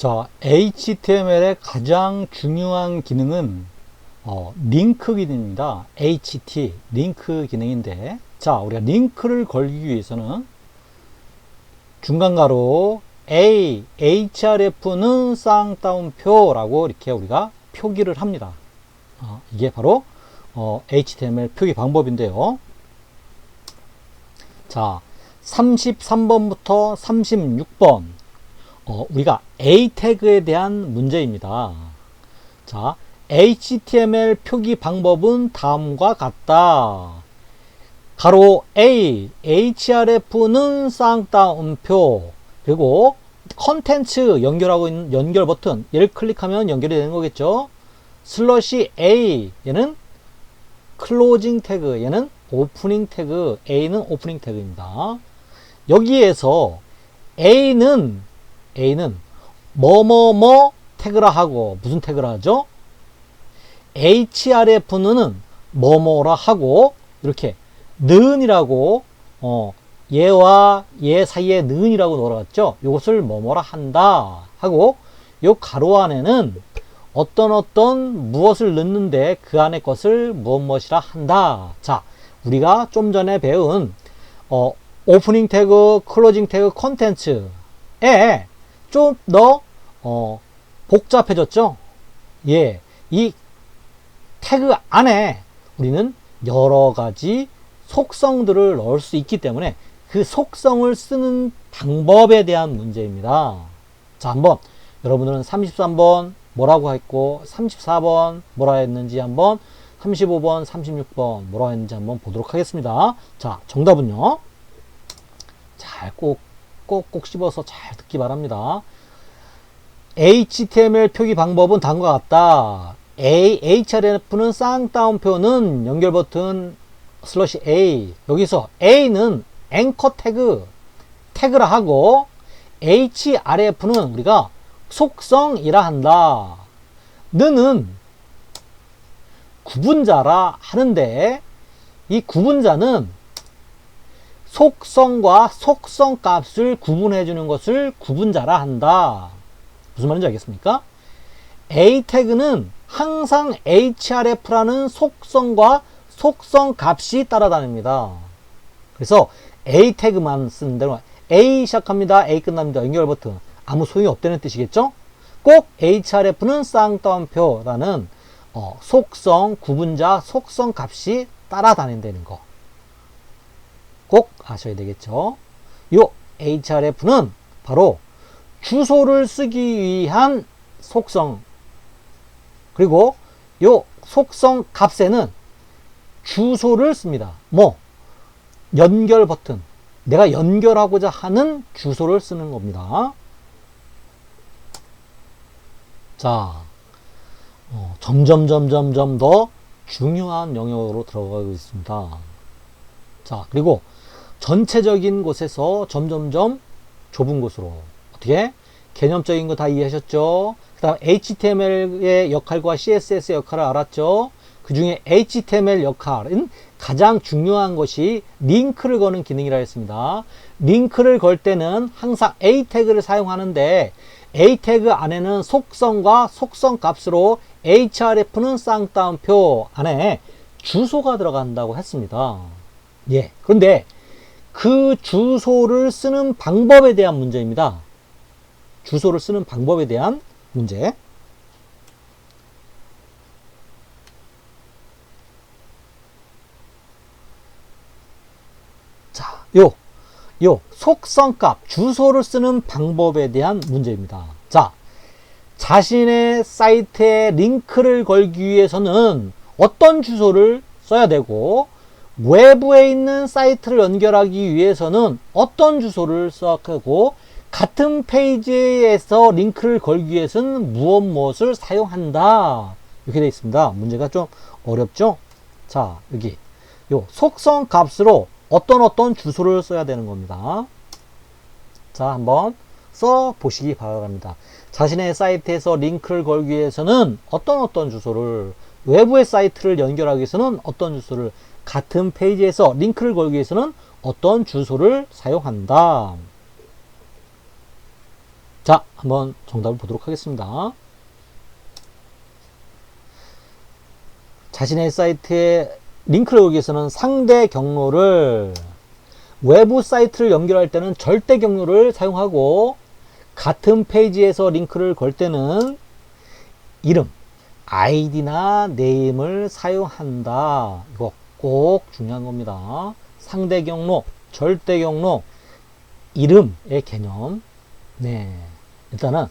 자, HTML의 가장 중요한 기능은 링크 기능입니다. HT, 링크 기능인데, 자, 우리가 링크를 걸기 위해서는 중간가로 A, href는 쌍따옴표라고 이렇게 우리가 표기를 합니다. 이게 바로 HTML 표기 방법인데요. 자, 33번부터 36번 우리가 A 태그에 대한 문제입니다. 자, HTML 표기 방법은 다음과 같다. 가로 A, href는 쌍따옴표, 그리고 컨텐츠 연결하고 있는 연결 버튼, 얘를 클릭하면 연결이 되는 거겠죠. 슬러시 A, 얘는 클로징 태그, 얘는 오프닝 태그, A는 오프닝 태그입니다. 여기에서 A는 뭐뭐뭐 태그라 하고, 무슨 태그라 하죠? href는 뭐뭐라 하고, 이렇게 는이라고 얘와 얘 사이에 는이라고 놀아갔죠. 이것을 뭐뭐라 한다 하고, 요 가로 안에는 어떤 무엇을 넣는데 그 안에 것을 무엇이라 한다. 자, 우리가 좀 전에 배운 오프닝 태그, 클로징 태그, 컨텐츠에 좀 더 복잡해졌죠. 예, 이 태그 안에 우리는 여러 가지 속성들을 넣을 수 있기 때문에 그 속성을 쓰는 방법에 대한 문제입니다. 자, 한번 여러분들은 33번 뭐라고 했고 34번 뭐라 했는지 한번 35번, 36번 뭐라 했는지 한번 보도록 하겠습니다. 자, 정답은요. 잘 꼭 씹어서 잘 듣기 바랍니다. HTML 표기 방법은 다음과 같다. href는 쌍따옴표는 연결 버튼 슬러시 A, 여기서 A는 앵커 태그라 하고, href는 우리가 속성이라 한다. 는은 구분자라 하는데, 이 구분자는 속성과 속성 값을 구분해 주는 것을 구분자라 한다. 무슨 말인지 알겠습니까? A 태그는 항상 href라는 속성과 속성 값이 따라다닙니다. 그래서 A 태그만 쓰는 대로 A 시작합니다. A 끝납니다. 연결 버튼. 아무 소용이 없다는 뜻이겠죠? 꼭 href는 쌍따옴표라는 속성, 구분자, 속성 값이 따라다닌다는 거. 꼭 아셔야 되겠죠? 요 href는 바로 주소를 쓰기 위한 속성, 그리고 요 속성 값에는 주소를 씁니다. 연결 버튼, 내가 연결하고자 하는 주소를 쓰는 겁니다. 자, 점점 더 중요한 영역으로 들어가고 있습니다. 자, 그리고 전체적인 곳에서 점점 좁은 곳으로, 어떻게? 개념적인 거 다 이해하셨죠? 그 다음 HTML의 역할과 CSS의 역할을 알았죠? 그 중에 HTML 역할은 가장 중요한 것이 링크를 거는 기능이라 했습니다. 링크를 걸 때는 항상 A 태그를 사용하는데, A 태그 안에는 속성과 속성 값으로 href는 쌍따옴표 안에 주소가 들어간다고 했습니다. 예. 그런데 그 주소를 쓰는 방법에 대한 문제입니다. 주소를 쓰는 방법에 대한 문제. 자, 요 속성값, 주소를 쓰는 방법에 대한 문제입니다. 자, 자신의 사이트에 링크를 걸기 위해서는 어떤 주소를 써야 되고, 외부에 있는 사이트를 연결하기 위해서는 어떤 주소를 써야 하고, 같은 페이지에서 링크를 걸기 위해서는 무엇을 사용한다. 이렇게 되어 있습니다. 문제가 좀 어렵죠? 자, 여기 요 속성 값으로 어떤 주소를 써야 되는 겁니다. 자, 한번 써 보시기 바랍니다. 자신의 사이트에서 링크를 걸기 위해서는 어떤 주소를, 외부의 사이트를 연결하기 위해서는 어떤 주소를, 같은 페이지에서 링크를 걸기 위해서는 어떤 주소를 사용한다. 자, 한번 정답을 보도록 하겠습니다. 자신의 사이트에 링크를 걸기 위해서는 상대 경로를 외부 사이트를 연결할 때는 절대 경로를 사용하고 같은 페이지에서 링크를 걸 때는 이름, 아이디나 네임을 사용한다. 이거 꼭 중요한 겁니다. 상대 경로, 절대 경로, 이름의 개념. 네. 일단은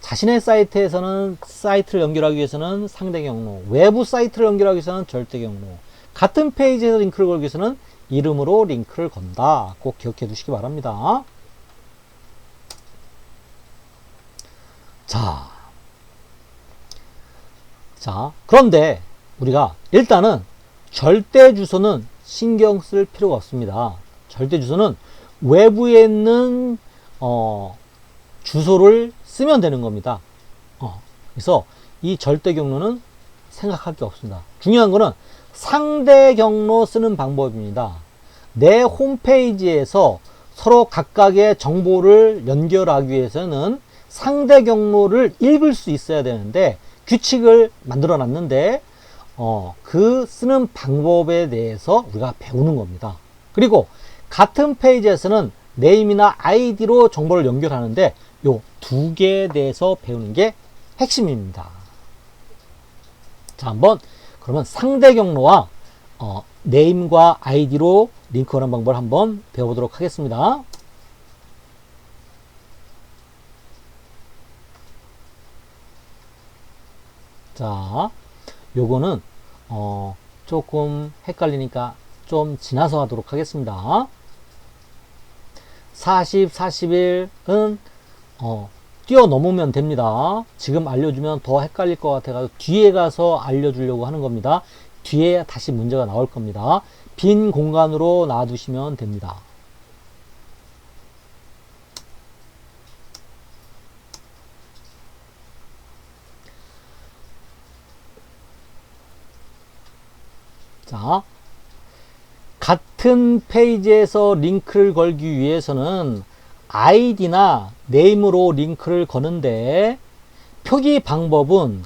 자신의 사이트에서는 사이트를 연결하기 위해서는 상대 경로, 외부 사이트를 연결하기 위해서는 절대 경로, 같은 페이지에서 링크를 걸기 위해서는 이름으로 링크를 건다. 꼭 기억해 두시기 바랍니다. 자, 그런데 우리가 일단은 절대 주소는 신경 쓸 필요가 없습니다. 절대 주소는 외부에 있는 주소를 쓰면 되는 겁니다. 그래서 이 절대 경로는 생각할 게 없습니다. 중요한 거는 상대 경로 쓰는 방법입니다. 내 홈페이지에서 서로 각각의 정보를 연결하기 위해서는 상대 경로를 읽을 수 있어야 되는데 규칙을 만들어 놨는데 그 쓰는 방법에 대해서 우리가 배우는 겁니다. 그리고 같은 페이지에서는 네임이나 아이디로 정보를 연결하는데 요 두 개에 대해서 배우는 게 핵심입니다. 자, 한번 그러면 상대 경로와 네임과 아이디로 링크하는 방법을 한번 배워보도록 하겠습니다. 자, 요거는 조금 헷갈리니까 좀 지나서 하도록 하겠습니다. 40, 41은 뛰어넘으면 됩니다. 지금 알려주면 더 헷갈릴 것 같아가지고 뒤에 가서 알려주려고 하는 겁니다. 뒤에 다시 문제가 나올 겁니다. 빈 공간으로 놔두시면 됩니다. 자, 같은 페이지에서 링크를 걸기 위해서는 아이디나 네임으로 링크를 거는데 표기 방법은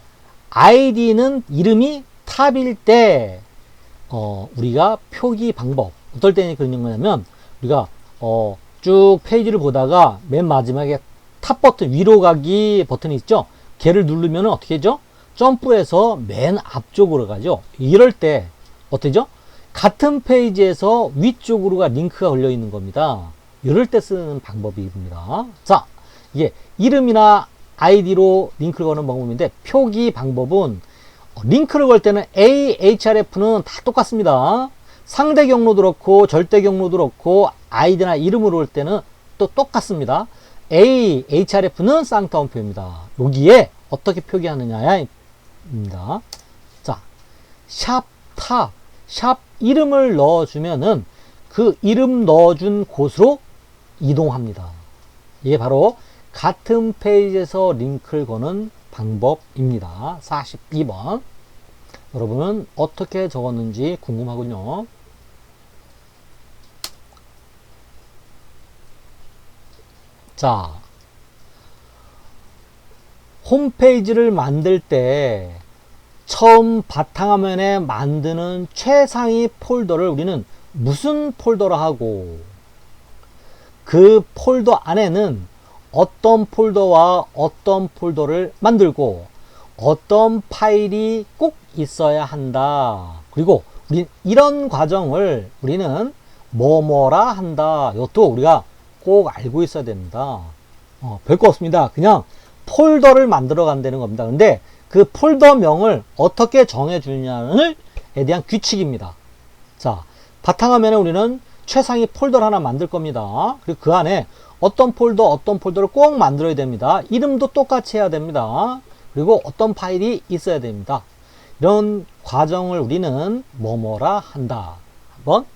아이디는 이름이 탑일 때 우리가 표기 방법 어떨 때 그런 거냐면 우리가 쭉 페이지를 보다가 맨 마지막에 탑 버튼 위로 가기 버튼이 있죠. 걔를 누르면 어떻게 하죠? 점프해서 맨 앞쪽으로 가죠. 이럴 때 어때죠? 같은 페이지에서 위쪽으로가 링크가 걸려 있는 겁니다. 이럴 때 쓰는 방법입니다. 자, 이게 이름이나 아이디로 링크를 거는 방법인데 표기 방법은 링크를 걸 때는 A, href는 다 똑같습니다. 상대 경로도 그렇고 절대 경로도 그렇고 아이디나 이름으로 올 때는 또 똑같습니다. A, href는 쌍따옴표입니다. 여기에 어떻게 표기하느냐입니다. 자, 샵 탑, 샵 이름을 넣어주면은 그 이름 넣어준 곳으로 이동합니다. 이게 바로 같은 페이지에서 링크를 거는 방법입니다. 42번. 여러분은 어떻게 적었는지 궁금하군요. 자, 홈페이지를 만들 때 처음 바탕화면에 만드는 최상위 폴더를 우리는 무슨 폴더라 하고 그 폴더 안에는 어떤 폴더와 어떤 폴더를 만들고 어떤 파일이 꼭 있어야 한다. 그리고 우리 이런 과정을 우리는 뭐뭐라 한다. 이것도 우리가 꼭 알고 있어야 됩니다. 별거 없습니다. 그냥 폴더를 만들어 간다는 겁니다. 근데 그 폴더명을 어떻게 정해 주느냐에 대한 규칙입니다. 자, 바탕화면에 우리는 최상위 폴더를 하나 만들 겁니다. 그리고 그 안에 어떤 폴더를 꼭 만들어야 됩니다. 이름도 똑같이 해야 됩니다. 그리고 어떤 파일이 있어야 됩니다. 이런 과정을 우리는 뭐뭐라 한다. 한번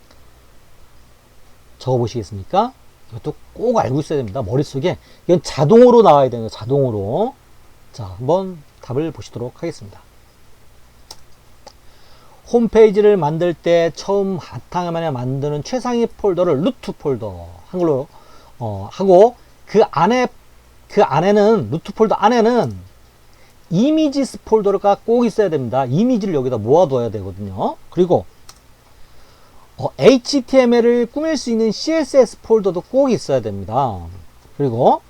적어 보시겠습니까? 이것도 꼭 알고 있어야 됩니다. 머릿속에. 이건 자동으로 나와야 되는 거예요. 자동으로. 자, 한번 답을 보시도록 하겠습니다. 홈페이지를 만들 때 처음 바탕화면에 만드는 최상위 폴더를 루트 폴더 한글로 하고 그 안에 그 안에는, 루트 폴더 안에는 이미지스 폴더가 꼭 있어야 됩니다. 이미지를 여기다 모아둬야 되거든요. 그리고 HTML을 꾸밀 수 있는 CSS 폴더도 꼭 있어야 됩니다. 그리고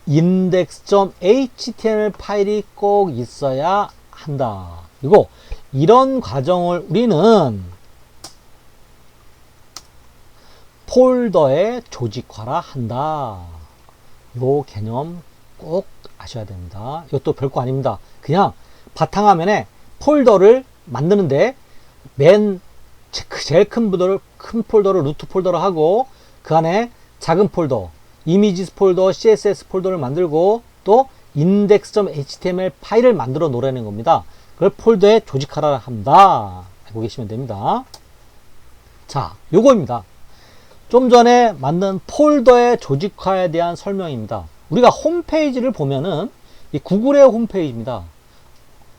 index.html 파일이 꼭 있어야 한다. 그리고 이런 과정을 우리는 폴더의 조직화라 한다. 요 개념 꼭 아셔야 됩니다. 이것도 별거 아닙니다. 그냥 바탕화면에 폴더를 만드는데 맨 제일 큰 폴더를 루트 폴더로 하고 그 안에 작은 폴더, 이미지스 폴더, CSS 폴더를 만들고 또 index.html 파일을 만들어 놓으라는 겁니다. 그걸 폴더에 조직하라 한다. 알고 계시면 됩니다. 자, 요거입니다. 좀 전에 만든 폴더의 조직화에 대한 설명입니다. 우리가 홈페이지를 보면은 이 구글의 홈페이지입니다.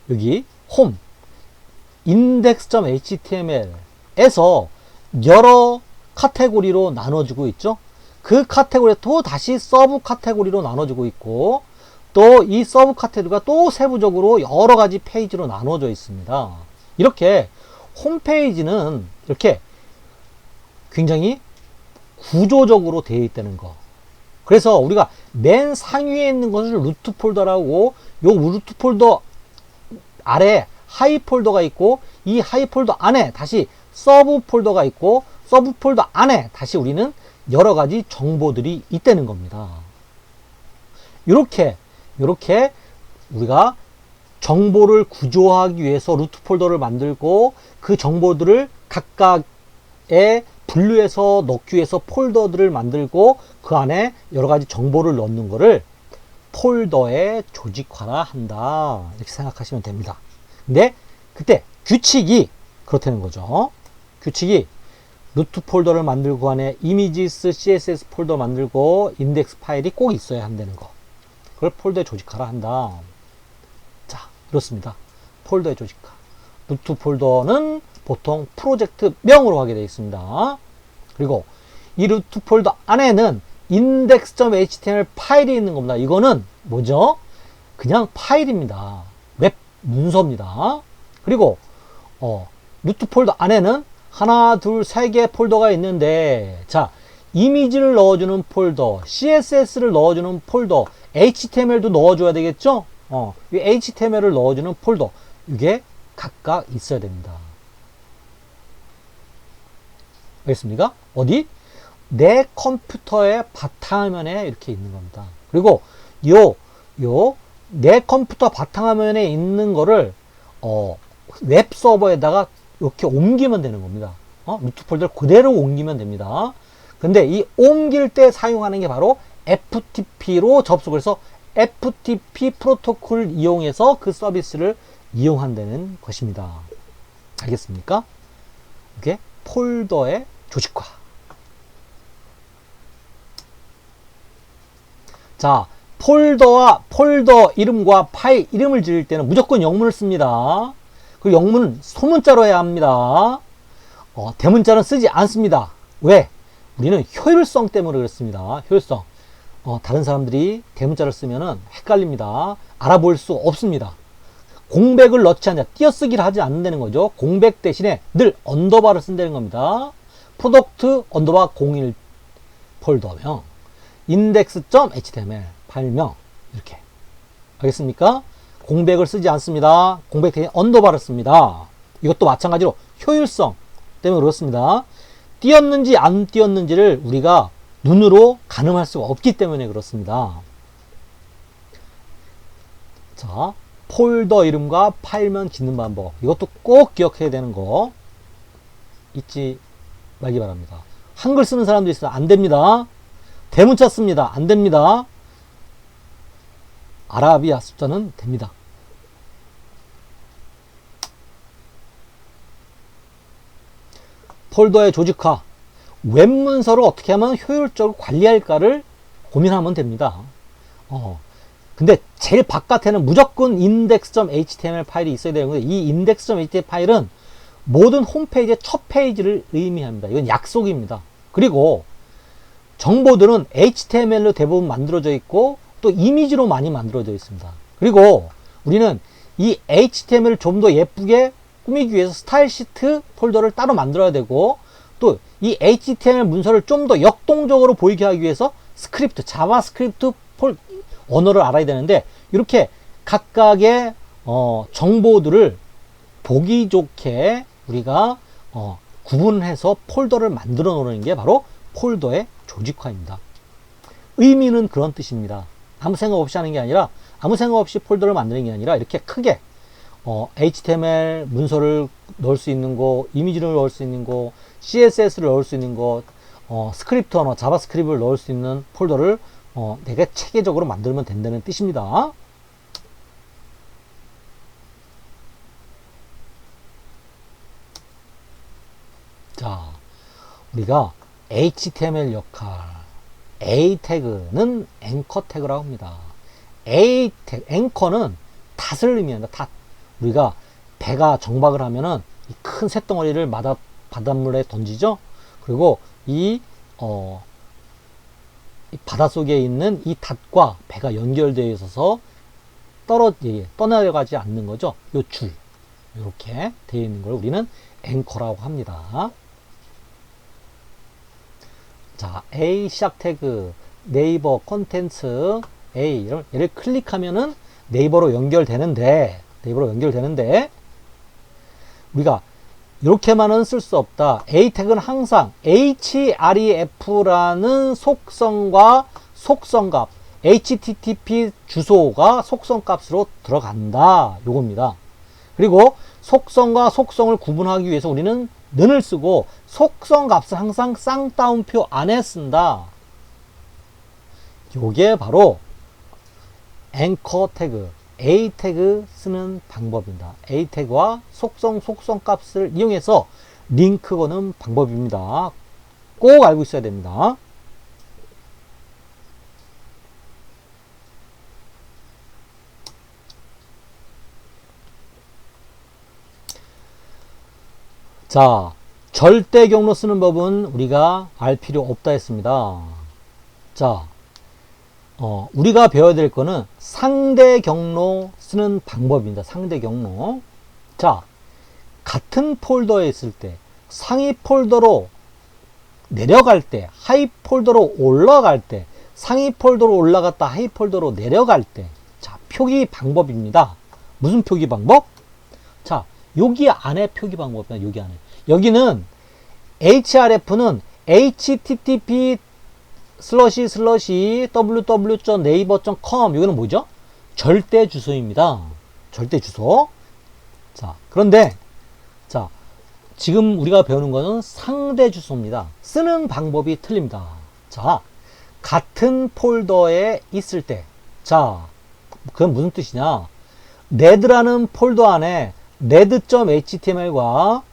여기 홈 index.html에서 여러 카테고리로 나눠지고 있죠. 그 카테고리에 또 다시 서브 카테고리로 나눠지고 있고 또 이 서브 카테고리가 또 세부적으로 여러 가지 페이지로 나눠져 있습니다. 이렇게 홈페이지는 이렇게 굉장히 구조적으로 되어 있다는 거. 그래서 우리가 맨 상위에 있는 것을 루트 폴더라고, 요 루트 폴더 아래 하이 폴더가 있고 이 하이 폴더 안에 다시 서브 폴더가 있고 서브 폴더 안에 다시 우리는 여러 가지 정보들이 있다는 겁니다. 이렇게 우리가 정보를 구조하기 위해서 루트 폴더를 만들고 그 정보들을 각각의 분류해서 넣기 위해서 폴더들을 만들고 그 안에 여러 가지 정보를 넣는 거를 폴더의 조직화라 한다. 이렇게 생각하시면 됩니다. 근데 그때 규칙이 그렇다는 거죠. 규칙이 루트 폴더를 만들고 그 안에 이미지스, CSS 폴더 만들고 인덱스 파일이 꼭 있어야 한다는 거. 그걸 폴더에 조직화라 한다. 자, 이렇습니다. 폴더의 조직화. 루트 폴더는 보통 프로젝트명으로 하게 되어 있습니다. 그리고 이 루트 폴더 안에는 index.html 파일이 있는 겁니다. 이거는 뭐죠? 그냥 파일입니다. 웹 문서입니다. 그리고 루트 폴더 안에는 하나, 둘, 세 개 폴더가 있는데, 자, 이미지를 넣어주는 폴더, CSS를 넣어주는 폴더, HTML도 넣어줘야 되겠죠? 이 HTML을 넣어주는 폴더, 이게 각각 있어야 됩니다. 알겠습니까? 어디? 내 컴퓨터의 바탕화면에 이렇게 있는 겁니다. 그리고 내 컴퓨터 바탕화면에 있는 거를 웹 서버에다가 이렇게 옮기면 되는 겁니다. 루트 폴더를 그대로 옮기면 됩니다. 근데 이 옮길 때 사용하는 게 바로 FTP로 접속을 해서 FTP 프로토콜을 이용해서 그 서비스를 이용한다는 것입니다. 알겠습니까? 이게 폴더의 조직화. 자, 폴더 이름과 파일 이름을 지을 때는 무조건 영문을 씁니다. 그 영문은 소문자로 해야 합니다. 대문자는 쓰지 않습니다. 왜? 우리는 효율성 때문에 그렇습니다. 효율성. 다른 사람들이 대문자를 쓰면은 헷갈립니다. 알아볼 수 없습니다. 공백을 넣지 않냐, 띄어쓰기를 하지 않는다는 거죠. 공백 대신에 늘 언더바를 쓴다는 겁니다. 프로덕트 언더바 01 폴더명, index.html 파일명, 이렇게. 알겠습니까? 공백을 쓰지 않습니다. 공백 대신 언더바를 씁니다. 이것도 마찬가지로 효율성 때문에 그렇습니다. 띄었는지 안 띄었는지를 우리가 눈으로 가늠할 수가 없기 때문에 그렇습니다. 자, 폴더 이름과 파일명 짓는 방법, 이것도 꼭 기억해야 되는 거 잊지 말기 바랍니다. 한글 쓰는 사람도 있어요. 안 됩니다. 대문자 씁니다. 안 됩니다. 아라비아 숫자는 됩니다. 폴더의 조직화, 웹 문서를 어떻게 하면 효율적으로 관리할까를 고민하면 됩니다. 근데 제일 바깥에는 무조건 index.html 파일이 있어야 되는 거예요. 이 index.html 파일은 모든 홈페이지의 첫 페이지를 의미합니다. 이건 약속입니다. 그리고 정보들은 HTML로 대부분 만들어져 있고 또 이미지로 많이 만들어져 있습니다. 그리고 우리는 이 HTML을 좀 더 예쁘게 꾸미기 위해서 스타일 시트 폴더를 따로 만들어야 되고, 또 이 HTML 문서를 좀 더 역동적으로 보이게 하기 위해서 스크립트, 자바스크립트 언어를 알아야 되는데, 이렇게 각각의 정보들을 보기 좋게 우리가 구분해서 폴더를 만들어 놓는 게 바로 폴더의 조직화입니다. 의미는 그런 뜻입니다. 아무 생각 없이 하는 게 아니라, 아무 생각 없이 폴더를 만드는 게 아니라 이렇게 크게 HTML 문서를 넣을 수 있는 거, 이미지를 넣을 수 있는 거, CSS를 넣을 수 있는 거, 스크립트 언어, 자바스크립트를 넣을 수 있는 폴더를 되게 체계적으로 만들면 된다는 뜻입니다. 자, 우리가 HTML 역할, A 태그는 앵커 태그라고 합니다. A 태그, 앵커는 닷을 의미한다. 닷. 우리가 배가 정박을 하면은 이 큰 쇳덩어리를 바닷물에 던지죠. 그리고 이 바닷속에 있는 이 닷과 배가 연결되어 있어서 떠내려가지 않는 거죠. 요 줄. 이렇게 되어 있는 걸 우리는 앵커라고 합니다. 자, A 시작 태그, 네이버 콘텐츠 A, 얘를 클릭하면은 네이버로 연결되는데, 우리가 이렇게만은 쓸 수 없다. A 태그는 항상 href라는 속성과 속성값, http 주소가 속성값으로 들어간다. 요겁니다. 그리고 속성과 속성을 구분하기 위해서 우리는 는을 쓰고, 속성 값을 항상 쌍따옴표 안에 쓴다. 요게 바로 앵커 태그, A 태그 쓰는 방법입니다. A 태그와 속성 값을 이용해서 링크 거는 방법입니다. 꼭 알고 있어야 됩니다. 자, 절대 경로 쓰는 법은 우리가 알 필요 없다 했습니다. 자, 우리가 배워야 될 거는 상대 경로 쓰는 방법입니다. 상대 경로. 자, 같은 폴더에 있을 때 상위 폴더로 내려갈 때, 하위 폴더로 올라갈 때, 상위 폴더로 올라갔다 하위 폴더로 내려갈 때, 자, 표기 방법입니다. 무슨 표기 방법? 자, 여기 안에 표기 방법입니다. 여기 안에. 여기는 href는 http www.naver.com, 이거는 뭐죠? 절대 주소입니다. 절대 주소. 자, 그런데 자, 지금 우리가 배우는 거는 상대 주소입니다. 쓰는 방법이 틀립니다. 자, 같은 폴더에 있을 때, 자, 그건 무슨 뜻이냐? red라는 폴더 안에 red.html과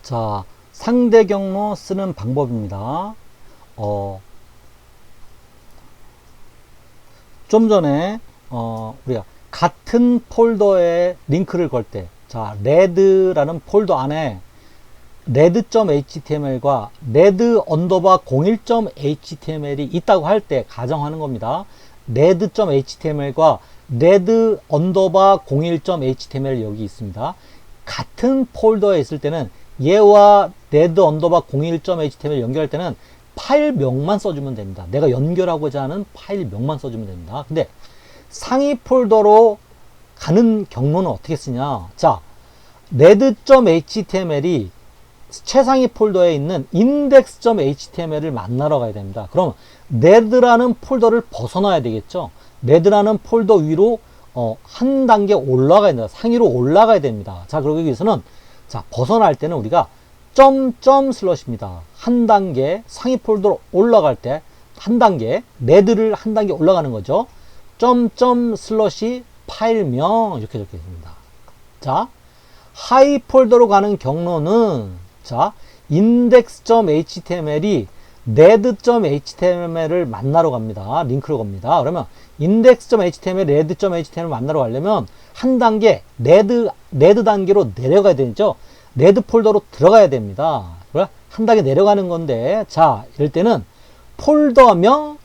자, 상대 경로 쓰는 방법입니다. 좀 전에 우리가 같은 폴더에 링크를 걸 때, 자, red라는 폴더 안에 red.html과 red_01.html이 있다고 할 때 가정하는 겁니다. red.html과 red_01.html 여기 있습니다. 같은 폴더에 있을 때는 얘와 red_01.html 연결할 때는 파일명만 써주면 됩니다. 내가 연결하고자 하는 파일명만 써주면 됩니다. 근데 상위 폴더로 가는 경로는 어떻게 쓰냐? 자, red.html이 최상위 폴더에 있는 index.html을 만나러 가야 됩니다. 그럼 red라는 폴더를 벗어나야 되겠죠. red라는 폴더 위로 한 단계 올라가야 됩니다. 상위로 올라가야 됩니다. 자, 그러기 위해서는 자, 벗어날 때는 우리가 점점슬러시입니다. 한 단계 상위 폴더로 올라갈 때 한 단계 red를 한 단계 올라가는 거죠. 점점슬러시 파일명 이렇게 적혀 있습니다. 자, 하위 폴더로 가는 경로는 자, index.html이 red.html을 만나러 갑니다. 링크로 갑니다. 그러면 index.html, red.html을 만나러 가려면 한 단계 red 단계로 내려가야 되죠. red 폴더로 들어가야 됩니다. 한 단계 내려가는 건데, 자, 이럴 때는 폴더명,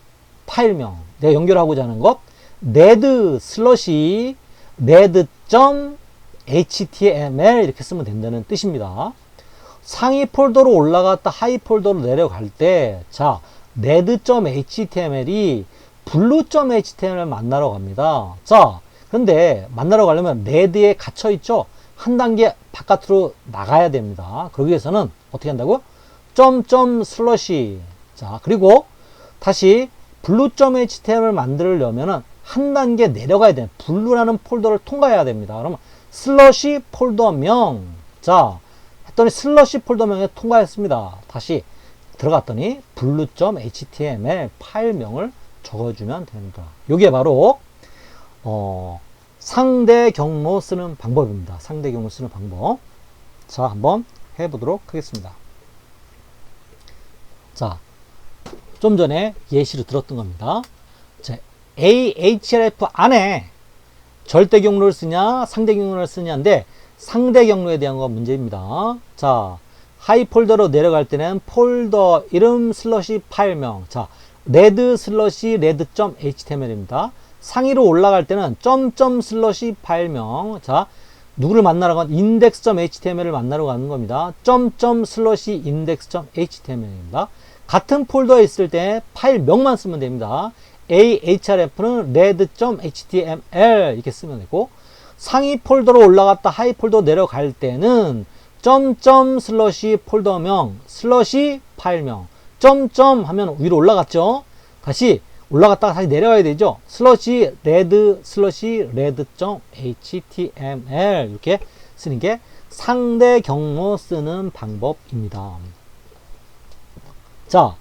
파일명, 내가 연결하고자 하는 것 red/red.html 이렇게 쓰면 된다는 뜻입니다. 상위 폴더로 올라갔다 하위 폴더로 내려갈 때, 자, red.html이 blue.html을 만나러 갑니다. 자, 근데 만나러 가려면 red에 갇혀 있죠? 한 단계 바깥으로 나가야 됩니다. 그러기 위해서는 어떻게 한다고요? 점점슬러시. 자, 그리고 다시 blue.html을 만들려면은 한 단계 내려가야 돼요. blue라는 폴더를 통과해야 됩니다. 그러면 슬러시 폴더명. 자, 했더니 슬러시 폴더명에 통과했습니다. 다시 들어갔더니 blue.html 파일명을 적어주면 됩니다. 이게 바로 상대 경로 쓰는 방법입니다. 상대 경로 쓰는 방법. 자, 한번 해보도록 하겠습니다. 자, 좀 전에 예시로 들었던 겁니다. 자, ahref 안에 절대 경로를 쓰냐 상대 경로를 쓰냐인데 상대 경로에 대한 거 문제입니다. 자, 하위 폴더로 내려갈 때는 폴더 이름 슬러시 파일명. 자, red/red.html입니다. 상위로 올라갈 때는 점점 슬러시 파일명. 자, 누구를 만나러 가는 index.html을 만나러 가는 겁니다. 점점 슬러시 index.html입니다. 같은 폴더에 있을 때 파일명만 쓰면 됩니다. ahref는 red.html 이렇게 쓰면 되고, 상위 폴더로 올라갔다 하위 폴더 내려갈 때는 점점 슬러시 폴더명 슬러시 파일명. 점점 하면 위로 올라갔죠. 다시 올라갔다가 다시 내려가야 되죠. 슬러시 red/red.html 이렇게 쓰는 게 상대 경로 쓰는 방법입니다. 자,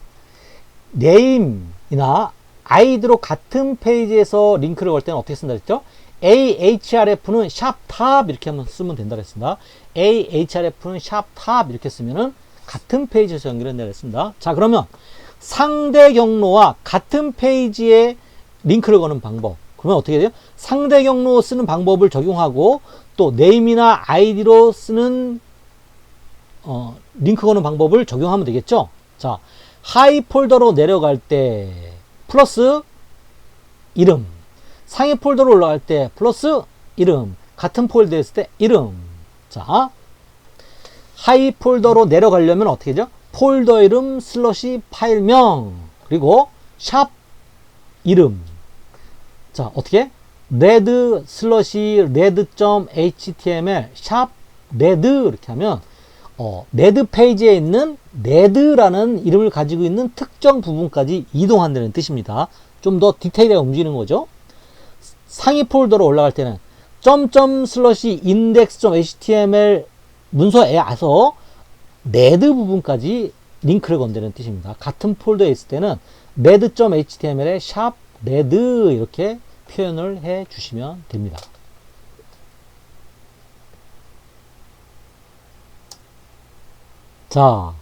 네임이나 아이디로 같은 페이지에서 링크를 걸 때는 어떻게 쓴다 그랬죠? ahref는 샵탑 이렇게 한번 쓰면 된다 그랬습니다. ahref는 샵탑 이렇게 쓰면은 같은 페이지에서 연결된다 그랬습니다. 자, 그러면 상대 경로와 같은 페이지에 링크를 거는 방법. 그러면 어떻게 돼요? 상대 경로 쓰는 방법을 적용하고 또 네임이나 아이디로 쓰는 링크 거는 방법을 적용하면 되겠죠? 자, 하위 폴더로 내려갈 때 플러스 이름, 상위 폴더로 올라갈 때 플러스 이름, 같은 폴더에 있을 때 이름. 자, 하위 폴더로 내려가려면 어떻게 되죠? 폴더 이름 슬러시 파일명 그리고 샵 이름. 자, 어떻게? red/red.html 샵 red 이렇게 하면 레드 페이지에 있는 레드라는 이름을 가지고 있는 특정 부분까지 이동한다는 뜻입니다. 좀 더 디테일하게 움직이는 거죠. 상위 폴더로 올라갈 때는 점점 슬러시 index.html 문서에 와서 레드 부분까지 링크를 건드리는 뜻입니다. 같은 폴더에 있을 때는 red.html에 샵 레드 이렇게 표현을 해 주시면 됩니다. 자,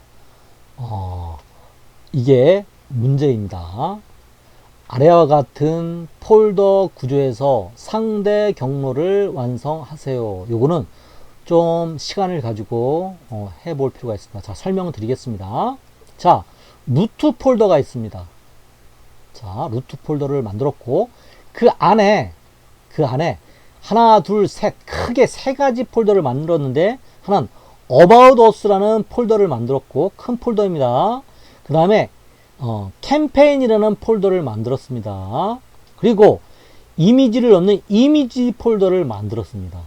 이게 문제입니다. 아래와 같은 폴더 구조에서 상대 경로를 완성하세요. 요거는 좀 시간을 가지고 해볼 필요가 있습니다. 자, 설명을 드리겠습니다. 자, 루트 폴더가 있습니다. 자, 루트 폴더를 만들었고 그 안에 하나, 둘, 셋 크게 세 가지 폴더를 만들었는데 하나는 About Us라는 폴더를 만들었고 큰 폴더입니다. 그 다음에 캠페인이라는 폴더를 만들었습니다. 그리고 이미지를 넣는 이미지 폴더를 만들었습니다.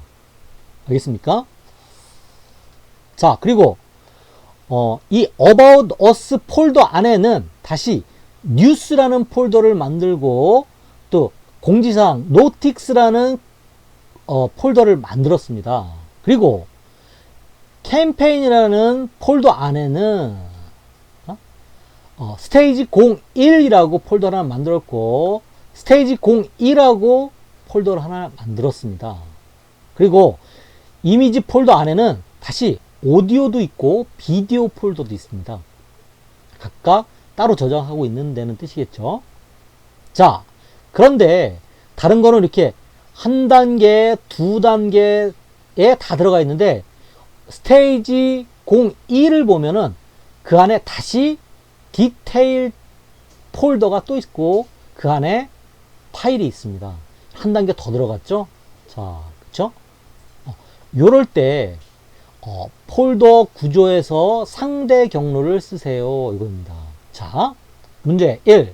알겠습니까? 자, 그리고 이 About Us 폴더 안에는 다시 뉴스라는 폴더를 만들고 또 공지사항 노틱스라는 폴더를 만들었습니다. 그리고 캠페인이라는 폴더 안에는 스테이지 01이라고 폴더를 하나 만들었고 스테이지 02라고 폴더를 하나 만들었습니다. 그리고 이미지 폴더 안에는 다시 오디오도 있고 비디오 폴더도 있습니다. 각각 따로 저장하고 있는 데는 뜻이겠죠. 자, 그런데 다른 거는 이렇게 한 단계, 두 단계에 다 들어가 있는데 스테이지 02를 보면은 그 안에 다시 디테일 폴더가 또 있고 그 안에 파일이 있습니다. 한 단계 더 들어갔죠? 자, 그쵸? 요럴 때 폴더 구조에서 상대 경로를 쓰세요. 이겁니다. 자, 문제 1.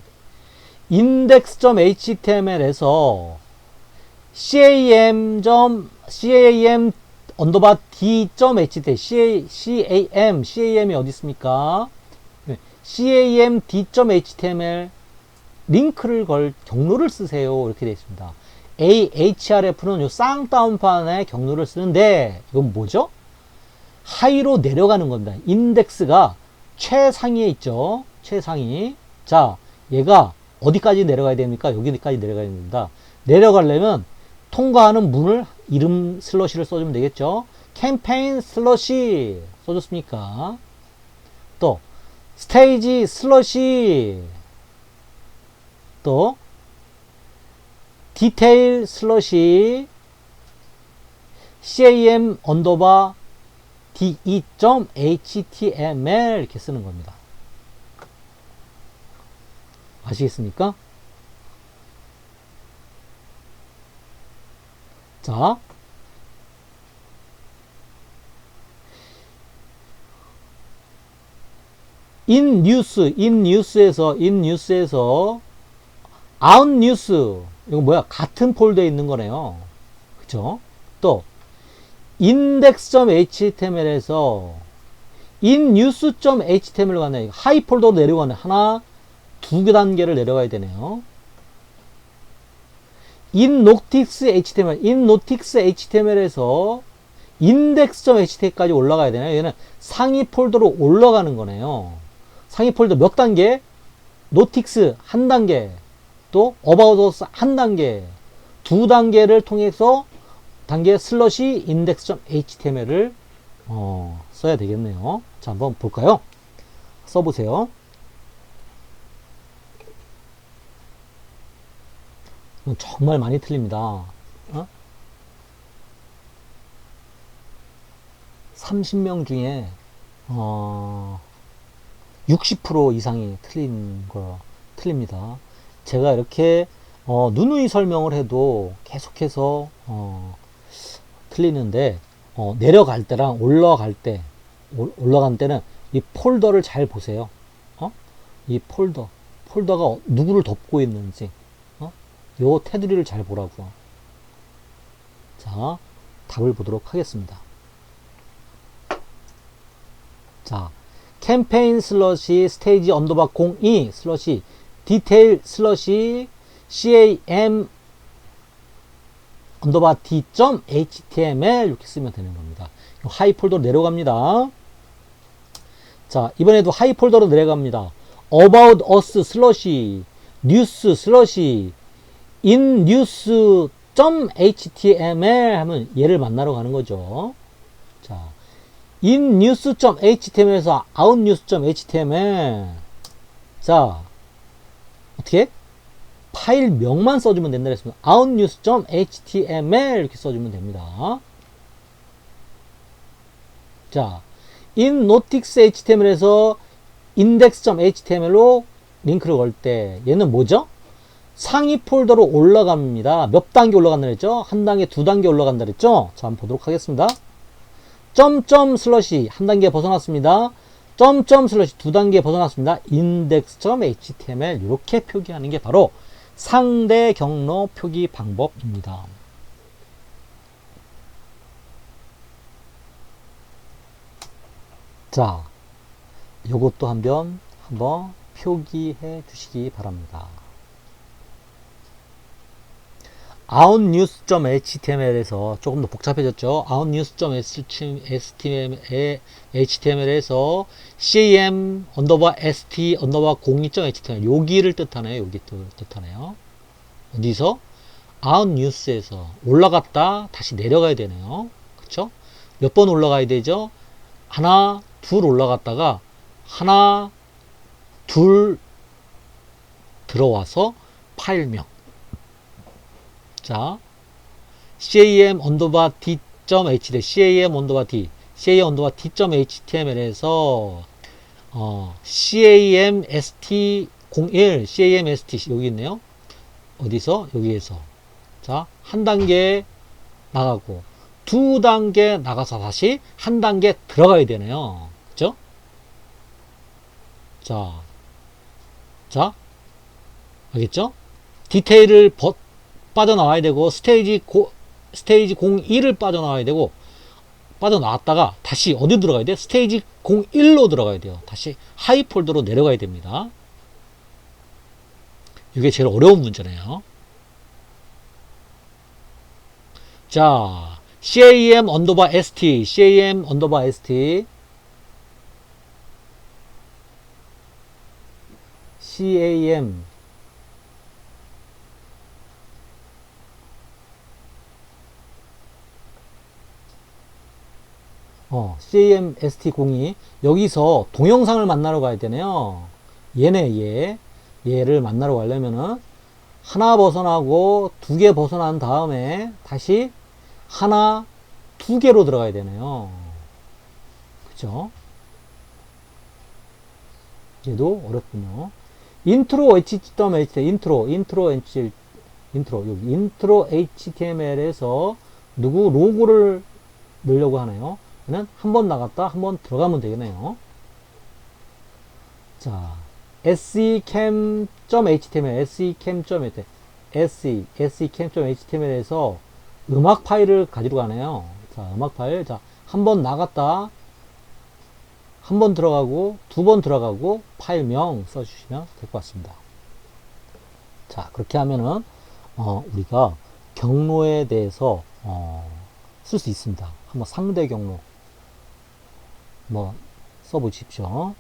index.html에서 cam 언더바 d.html cam이 어디 있습니까? cam d.html 링크를 걸 경로를 쓰세요. 이렇게 되어 있습니다. ahref는 요 쌍따옴판에 경로를 쓰는데 이건 뭐죠? 하위로 내려가는 겁니다. 인덱스가 최상위에 있죠. 최상위. 자, 얘가 어디까지 내려가야 됩니까? 여기까지 내려가야 됩니다. 내려가려면 통과하는 문을 이름 슬러시를 써주면 되겠죠. 캠페인 슬러시 써줬습니까? 또 스테이지 슬러시 또 디테일 슬러시 cam 언더바 de.html 이렇게 쓰는 겁니다. 아시겠습니까? 자, in news에서 out news 이거 뭐야? 같은 폴더에 있는 거네요. 그쵸? 또 index.html에서 innews.html 가네. 하이 폴더로 내려가네. 하나, 두 개 단계를 내려가야 되네요. innotics.html에서 index.html까지 올라가야 되나요? 얘는 상위 폴더로 올라가는 거네요. 상위 폴더 몇 단계? notics 한 단계, 또 about us 한 단계, 두 단계를 통해서 단계 슬러시 index.html을 써야 되겠네요. 자, 한번 볼까요? 써보세요. 정말 많이 틀립니다. 30명 중에 60% 이상이 틀립니다. 제가 이렇게 누누이 설명을 해도 계속해서 틀리는데 내려갈 때랑 올라간 때는 이 폴더를 잘 보세요. 이 폴더가 누구를 덮고 있는지 요 테두리를 잘 보라고요. 자, 답을 보도록 하겠습니다. 자, 캠페인 슬러시 스테이지 언더바 02 슬러시 디테일 슬러시 cam 언더바 d.html 이렇게 쓰면 되는 겁니다. 하이 폴더로 내려갑니다. 자, 이번에도 하이 폴더로 내려갑니다. about us 슬러시 news 슬러시 in news.html 하면 얘를 만나러 가는 거죠. 자, in news.html에서 out news.html. 자, 어떻게? 파일명만 써주면 된다 그랬습니다. out news.html 이렇게 써주면 됩니다. 자, in notice html에서 index.html로 링크를 걸 때 얘는 뭐죠? 상위 폴더로 올라갑니다. 몇 단계 올라간다 그랬죠? 한 단계, 두 단계 올라간다 그랬죠? 자, 한번 보도록 하겠습니다. 점점 슬러시 한 단계 벗어났습니다. 점점 슬러시 두 단계 벗어났습니다. index.html 이렇게 표기하는 게 바로 상대 경로 표기 방법입니다. 자, 요것도 한번 표기해 주시기 바랍니다. outnews.html에서 조금 더 복잡해졌죠. outnews.html에서 cam_st_02.html 여기를 뜻하네요. 여기 뜻하네요. 어디서? outnews에서 올라갔다 다시 내려가야 되네요. 그쵸? 몇 번 올라가야 되죠? 하나, 둘 올라갔다가 하나, 둘 들어와서 파일명. 자, cam_d.html, cam_d.html에서 camst01, camst 여기 있네요. 어디서? 여기에서. 자, 한 단계 나가고 두 단계 나가서 다시 한 단계 들어가야 되네요. 그죠? 자, 알겠죠? 디테일을 빠져나와야 되고 스테이지 02를 빠져나와야 되고 빠져나왔다가 다시 어디 들어가야 돼? 스테이지 01로 들어가야 돼요. 다시 하이 폴더로 내려가야 됩니다. 이게 제일 어려운 문제네요. 자, cam_st cam_st camst02 여기서 동영상을 만나러 가야 되네요. 얘를 만나러 가려면은 하나 벗어나고 두 개 벗어난 다음에 다시 하나, 두 개로 들어가야 되네요. 그죠? 얘도 어렵군요. intro html에서 누구 로고를 넣으려고 하네요. 는 한 번 나갔다 한 번 들어가면 되겠네요. 자, secam.html에서 음악 파일을 가지러 가네요. 자, 음악 파일. 자, 한 번 나갔다 한 번 들어가고 두 번 들어가고 파일명 써주시면 될 것 같습니다. 자, 그렇게 하면은 우리가 경로에 대해서 쓸 수 있습니다. 한번 상대 경로 써보십시오.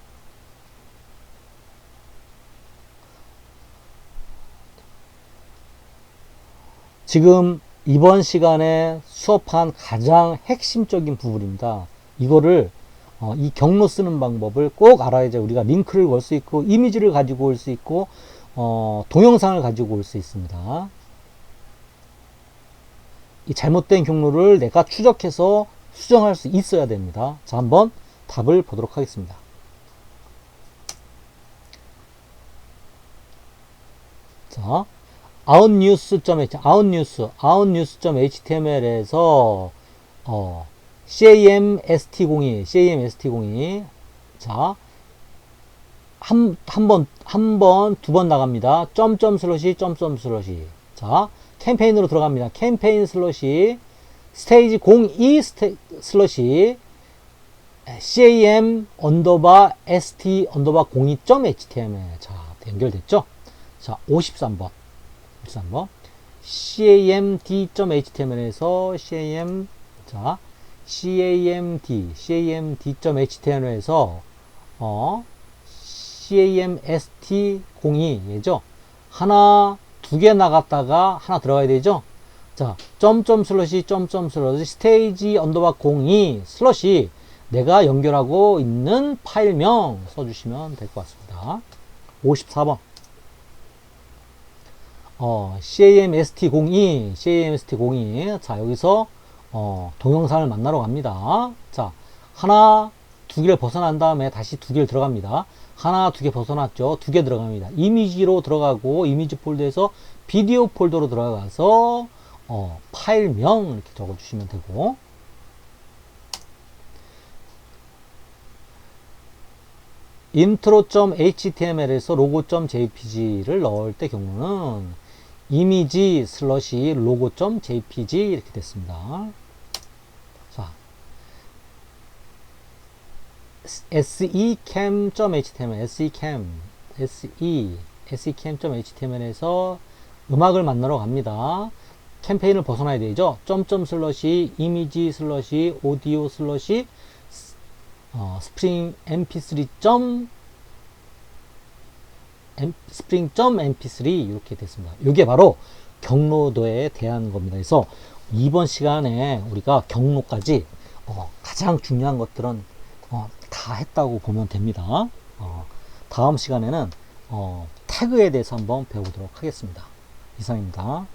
지금 이번 시간에 수업한 가장 핵심적인 부분입니다. 이거를 이 경로 쓰는 방법을 꼭 알아야지 우리가 링크를 걸 수 있고 이미지를 가지고 올 수 있고 동영상을 가지고 올 수 있습니다. 이 잘못된 경로를 내가 추적해서 수정할 수 있어야 됩니다. 자, 한번 답을 보도록 하겠습니다. 자, outnews.html에서 camst02 자, 한 번, 두 번 나갑니다. 점점슬러시 자, 캠페인으로 들어갑니다. 캠페인 슬러시 스테이지 02 슬러시 cam_st_02.html 자, 연결됐죠? 자, 53번 camd.html에서 camd.html에서 camst02 얘죠. 하나, 두 개 나갔다가 하나 들어가야 되죠. 자, 점점슬러시 스테이지 _02 슬러시 내가 연결하고 있는 파일명 써주시면 될 것 같습니다. 54번 camst02 자, 여기서 동영상을 만나러 갑니다. 자, 하나, 두 개를 벗어난 다음에 다시 두 개를 들어갑니다. 하나, 두 개 벗어났죠. 두 개 들어갑니다. 이미지로 들어가고 이미지 폴더에서 비디오 폴더로 들어가서 파일명 이렇게 적어주시면 되고, intro.html에서 logo.jpg를 넣을 때 경우는 이미지 슬러시 logo.jpg 이렇게 됐습니다. 자, secam.html, secam.html에서 음악을 만나러 갑니다. 캠페인을 벗어나야 되죠. 점점 슬러시 이미지 슬러시 오디오 슬러시 스프링 mp3. spring.mp3 이렇게 됐습니다. 이게 바로 경로도에 대한 겁니다. 그래서 이번 시간에 우리가 경로까지 가장 중요한 것들은 다 했다고 보면 됩니다. 다음 시간에는 태그에 대해서 한번 배워보도록 하겠습니다. 이상입니다.